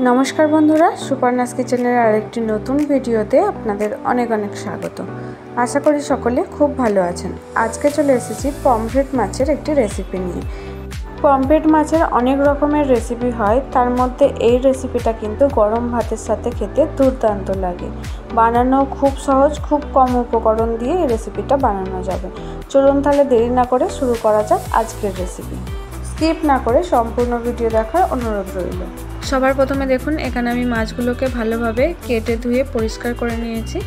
নমস্কার বন্ধুরা, সুপারনাস কিচেনের আরেকটি নতুন ভিডিওতে আপনাদের অনেক অনেক স্বাগত। আশা করি সকলে খুব ভালো আছেন। আজকে চলে এসেছি পমফ্রেট মাছের একটি রেসিপি নিয়ে। পমফ্রেট মাছের অনেক রকমের রেসিপি হয়, তার মধ্যে এই রেসিপিটা কিন্তু গরম ভাতের সাথে খেতে দুর্দান্ত লাগে। বানানো খুব সহজ, খুব কম উপকরণ দিয়ে এই রেসিপিটা বানানো যাবে। চলুন তাহলে দেরি না করে শুরু করা যাক আজকের রেসিপি। স্কিপ না করে সম্পূর্ণ ভিডিও দেখার অনুরোধ রইল। সবার প্রথমে দেখুন, এখানে আমি মাছগুলোকে ভালোভাবে কেটে ধুয়ে পরিষ্কার করে নিয়েছি।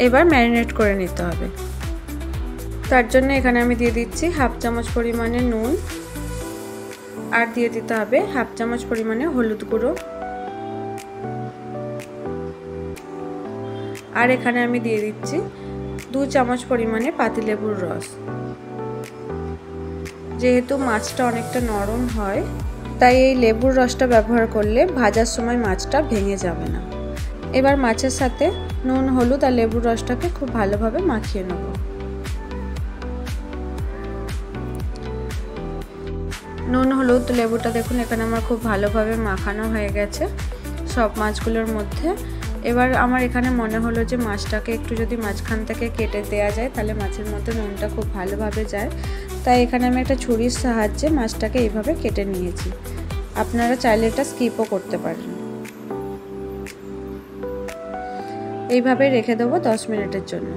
এবার ম্যারিনেট করে নিতে হবে। তার জন্য এখানে আমি দিয়ে দিচ্ছি হাফ চামচ পরিমাণে নুন, আর দিয়ে দিতে হবে হাফ চামচ পরিমাণে হলুদ গুঁড়ো, আর এখানে আমি দিয়ে দিচ্ছি 2 চামচ পরিমাণে পাতিলেবুর রস। যেহেতু মাছটা অনেকটা নরম হয়, তাই এই লেবুর রসটা ব্যবহার করলে ভাজার সময় মাছটা ভেঙে যাবে না। এবার মাছের সাথে নুন, হলুদ আর লেবুর রসটাকে খুব ভালোভাবে মাখিয়ে নেব। নুন, হলুদ, লেবুটা দেখুন এখানে আমার খুব ভালোভাবে মাখানো হয়ে গেছে সব মাছগুলোর মধ্যে। এবার আমার এখানে মনে হলো যে মাছটাকে একটু যদি মাঝখান থেকে কেটে দেওয়া যায় তাহলে মাছের মধ্যে নুনটা খুব ভালোভাবে যায়। তাই এখানে আমি একটা ছুরির সাহায্যে মাছটাকে এইভাবে কেটে নিয়েছি। আপনারা চাইলে এটা স্কিপও করতে পারেন। এইভাবে রেখে দেবো 10 মিনিটের জন্য।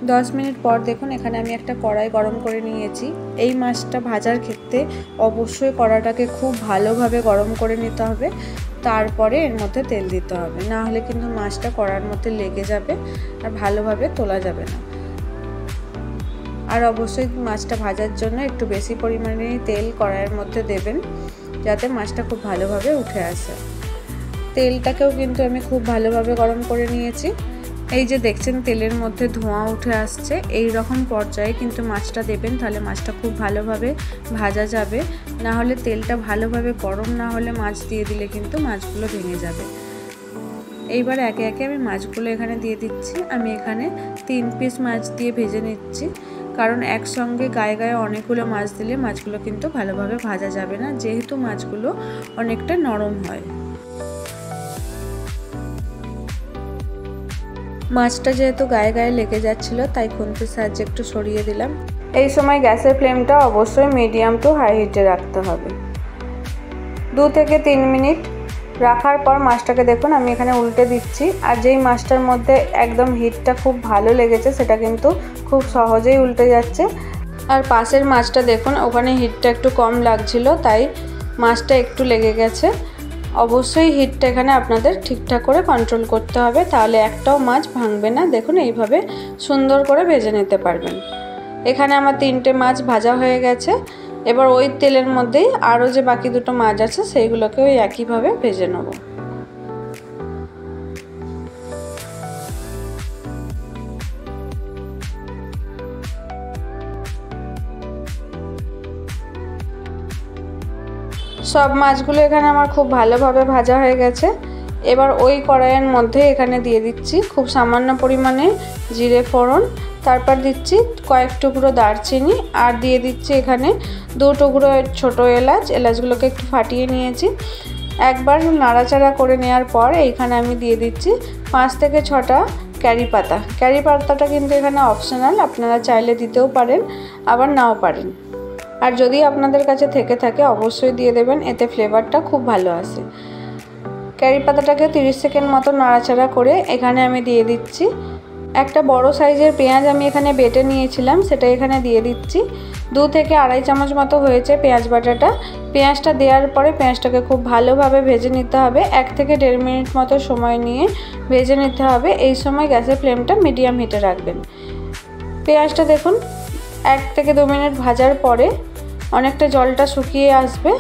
10 মিনিট পর দেখুন এখানে আমি একটা কড়াই গরম করে নিয়েছি। এই মাছটা ভাজার ক্ষেত্রে অবশ্যই কড়াটাকে খুব ভালোভাবে গরম করে নিতে হবে, তারপরে এর মধ্যে তেল দিতে হবে, না হলে কিন্তু মাছটা কড়ার মধ্যে লেগে যাবে আর ভালোভাবে তোলা যাবে না। আর অবশ্যই মাছটা ভাজার জন্য একটু বেশি পরিমাণে তেল কড়াইয়ের মধ্যে দেবেন, যাতে মাছটা খুব ভালোভাবে উঠে আসে। তেলটাকেও কিন্তু আমি খুব ভালোভাবে গরম করে নিয়েছি। এই যে দেখছেন তেলের মধ্যে ধোঁয়া উঠে আসছে, এই রকম পর্যায়ে কিন্তু মাছটা দেবেন, তাহলে মাছটা খুব ভালোভাবে ভাজা যাবে। না হলে তেলটা ভালোভাবে গরম না হলে মাছ দিয়ে দিলে কিন্তু মাছগুলো ভেঙে যাবে। এইবার একে একে আমি মাছগুলো এখানে দিয়ে দিচ্ছি। আমি এখানে 3 পিস মাছ দিয়ে ভেজে নিচ্ছি, কারণ একসঙ্গে গায়ে গায়ে অনেকগুলো মাছ দিলে মাছগুলো কিন্তু ভালোভাবে ভাজা যাবে না, যেহেতু মাছগুলো অনেকটা নরম হয়। মাছটা যেহেতু গায়ে গায়ে লেগে যাচ্ছিল, তাই খুন্তির সাহায্যে একটু সরিয়ে দিলাম। এই সময় গ্যাসের ফ্লেমটা অবশ্যই মিডিয়াম টু হাই হিটে রাখতে হবে। 2 থেকে 3 মিনিট রাখার পর মাছটাকে দেখুন আমি এখানে উল্টে দিচ্ছি। আর যেই মাছটার মধ্যে একদম হিটটা খুব ভালো লেগেছে সেটা কিন্তু খুব সহজেই উল্টে যাচ্ছে। আর পাশের মাছটা দেখুন ওখানে হিটটা একটু কম লাগছিল, তাই মাছটা একটু লেগে গেছে। অবশ্যই হিটটা এখানে আপনাদের ঠিকঠাক করে কন্ট্রোল করতে হবে, তাহলে একটাও মাছ ভাঙবে না। দেখুন এইভাবে সুন্দর করে ভেজে নিতে পারবেন। এখানে আমার 3টে মাছ ভাজা হয়ে গেছে। এবার ওই তেলের মধ্যেই আরও যে বাকি 2টো মাছ আছে সেইগুলোকে ওই একইভাবে ভেজে নেব। সব মাছগুলো এখানে আমার খুব ভালোভাবে ভাজা হয়ে গেছে। এবার ওই কড়াইয়ের মধ্যে এখানে দিয়ে দিচ্ছি খুব সামান্য পরিমাণে জিরে ফোড়ন, তারপর দিচ্ছি কয়েক টুকরো দারচিনি, আর দিয়ে দিচ্ছি এখানে 2 টুকরো ছোট এলাচ। এলাচগুলোকে একটু ফাটিয়ে নিয়েছি। একবার নাড়াচাড়া করে নেওয়ার পর এইখানে আমি দিয়ে দিচ্ছি 5 থেকে 6টা ক্যারি পাতা। ক্যারি পাতাটা কিন্তু এখানে অপশনাল, আপনারা চাইলে দিতেও পারেন আবার নাও পারেন। আর যদি আপনাদের কাছে থেকে থাকে অবশ্যই দিয়ে দেবেন, এতে ফ্লেভারটা খুব ভালো আসে। ক্যারি পাতাটাকে 30 সেকেন্ড মতো নাড়াচাড়া করে এখানে আমি দিয়ে দিচ্ছি একটা বড় সাইজের পেঁয়াজ। আমি এখানে বেটে নিয়েছিলাম, সেটা এখানে দিয়ে দিচ্ছি। 2 থেকে আড়াই চামচ মতো হয়েছে পেঁয়াজ বাটাটা। পেঁয়াজটা দেওয়ার পরে পেঁয়াজটাকে খুব ভালোভাবে ভেজে নিতে হবে। 1 থেকে 1.5 মিনিট মতো সময় নিয়ে ভেজে নিতে হবে। এই সময় গ্যাসের ফ্লেমটা মিডিয়াম হিটে রাখবেন। পেঁয়াজটা দেখুন 1 থেকে 2 মিনিট ভাজার পরে অনেকটা জলটা শুকিয়ে আসবে।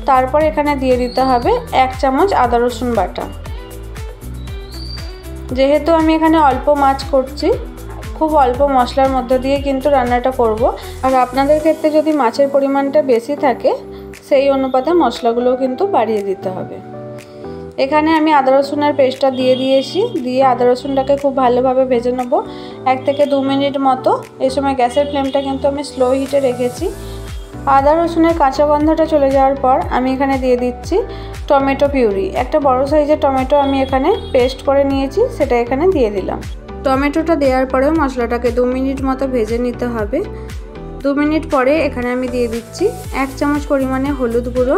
তারপর এখানে দিয়ে দিতে হবে 1 চামচ আদা রসুন বাটা। যেহেতু আমি এখানে অল্প মাছ করছি, খুব অল্প মশলার মধ্যে দিয়ে কিন্তু রান্নাটা করব। আর আপনাদের ক্ষেত্রে যদি মাছের পরিমাণটা বেশি থাকে সেই অনুপাতে মশলাগুলোও কিন্তু বাড়িয়ে দিতে হবে। এখানে আমি আদা রসুনের পেস্টটা দিয়ে দিয়েছি। দিয়ে আদা রসুনটাকে খুব ভালোভাবে ভেজে নেব 1 থেকে 2 মিনিট মতো। এই সময় গ্যাসের ফ্লেমটা কিন্তু আমি স্লো হিটে রেখেছি। আদা রসুনের কাঁচা গন্ধটা চলে যাওয়ার পর আমি এখানে দিয়ে দিচ্ছি টমেটো পিউরি। একটা বড় সাইজের টমেটো আমি এখানে পেস্ট করে নিয়েছি, সেটা এখানে দিয়ে দিলাম। টমেটোটা দেওয়ার পরেও মশলাটাকে 2 মিনিট মতো ভেজে নিতে হবে। 2 মিনিট পরে এখানে আমি দিয়ে দিচ্ছি 1 চামচ পরিমাণে হলুদ গুঁড়ো,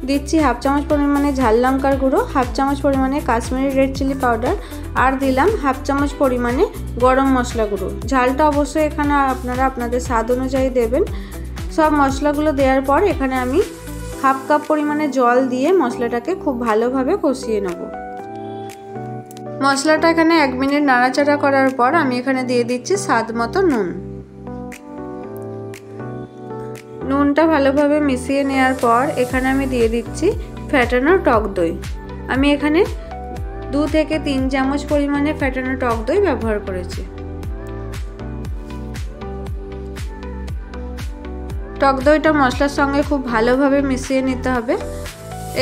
দিচ্ছি 1/2 চামচ পরিমাণে ঝাল লঙ্কার গুঁড়ো, 1/2 চামচ পরিমাণে কাশ্মীরি রেড চিলি পাউডার, আর দিলাম 1/2 চামচ পরিমাণে গরম মশলা গুঁড়ো। ঝালটা অবশ্যই এখানে আপনারা আপনাদের স্বাদ অনুযায়ী দেবেন। সব মশলাগুলো দেওয়ার পর এখানে আমি 1/2 কাপ পরিমাণে জল দিয়ে মশলাটাকে খুব ভালোভাবে কষিয়ে নেব। মশলাটা এখানে 1 মিনিট নাড়াচাড়া করার পর আমি এখানে দিয়ে দিচ্ছি স্বাদ মতো নুন। নুনটা ভালোভাবে মিশিয়ে নেওয়ার পর এখানে আমি দিয়ে দিচ্ছি ফ্যাটানো টক দই। আমি এখানে 2 থেকে 3 চামচ পরিমাণে ফ্যাটানো টক দই ব্যবহার করেছি। টক দইটা মশলার সঙ্গে খুব ভালোভাবে মিশিয়ে নিতে হবে।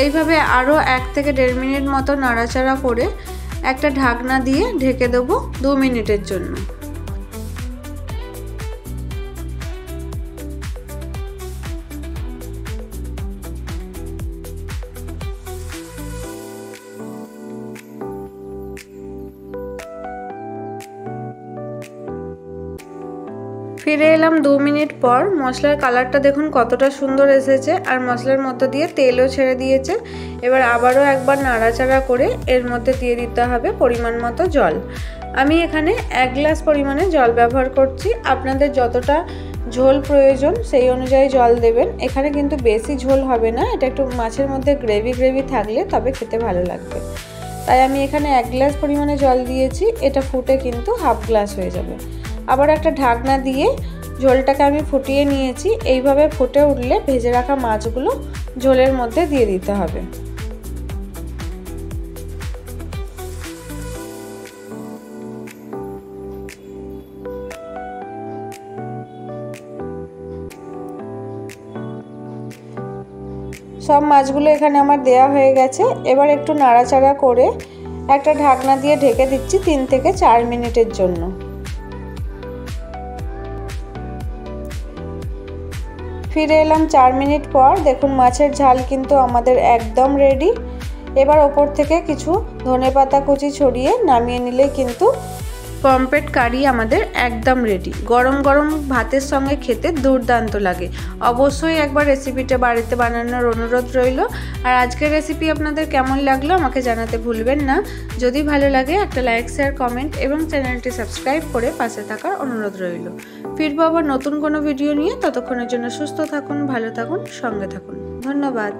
এইভাবে আরও 1 থেকে 1.5 মিনিট মতো নাড়াচাড়া করে একটা ঢাকনা দিয়ে ঢেকে দেবো 2 মিনিটের জন্য। ফিরে এলাম 2 মিনিট পর। মশলার কালারটা দেখুন কতটা সুন্দর এসেছে, আর মশলার মধ্যে দিয়ে তেলও ছেড়ে দিয়েছে। এবার আবারও একবার নাড়াচাড়া করে এর মধ্যে দিয়ে দিতে হবে পরিমাণ মতো জল। আমি এখানে 1 গ্লাস পরিমাণে জল ব্যবহার করছি। আপনাদের যতটা ঝোল প্রয়োজন সেই অনুযায়ী জল দেবেন। এখানে কিন্তু বেশি ঝোল হবে না, এটা একটু মাছের মধ্যে গ্রেভি থাকলে তবে খেতে ভালো লাগবে। তাই আমি এখানে 1 গ্লাস পরিমাণে জল দিয়েছি। এটা ফুটে কিন্তু 1/2 গ্লাস হয়ে যাবে। আবার একটা ঢাকনা দিয়ে ঝোলটাকে আমি ফুটিয়ে নিয়েছি। এইভাবে ফুটে উঠলে ভেজে রাখা মাছগুলো ঝোলের মধ্যে দিয়ে দিতে হবে। সব মাছগুলো এখানে আমার দেয়া হয়ে গেছে। এবার একটু নাড়াচাড়া করে একটা ঢাকনা দিয়ে ঢেকে দিচ্ছি 3 থেকে 4 মিনিটের জন্য। ফিরে এলাম 4 মিনিট পর। দেখুন মাছের ঝাল কিন্তু আমাদের একদম রেডি। এবার ওপর থেকে কিছু ধনেপাতা কুচি ছড়িয়ে নামিয়ে নিলে কিন্তু পমফ্রেট কারি আমাদের একদম রেডি। গরম গরম ভাতের সঙ্গে খেতে দুর্দান্ত লাগে। অবশ্যই একবার রেসিপিটা বাড়িতে বানানোর অনুরোধ রইল। আর আজকের রেসিপি আপনাদের কেমন লাগলো আমাকে জানাতে ভুলবেন না। যদি ভালো লাগে একটা লাইক, শেয়ার, কমেন্ট এবং চ্যানেলটি সাবস্ক্রাইব করে পাশে থাকার অনুরোধ রইল। ফিরবো আবার নতুন কোনো ভিডিও নিয়ে। ততক্ষণের জন্য সুস্থ থাকুন, ভালো থাকুন, সঙ্গে থাকুন। ধন্যবাদ।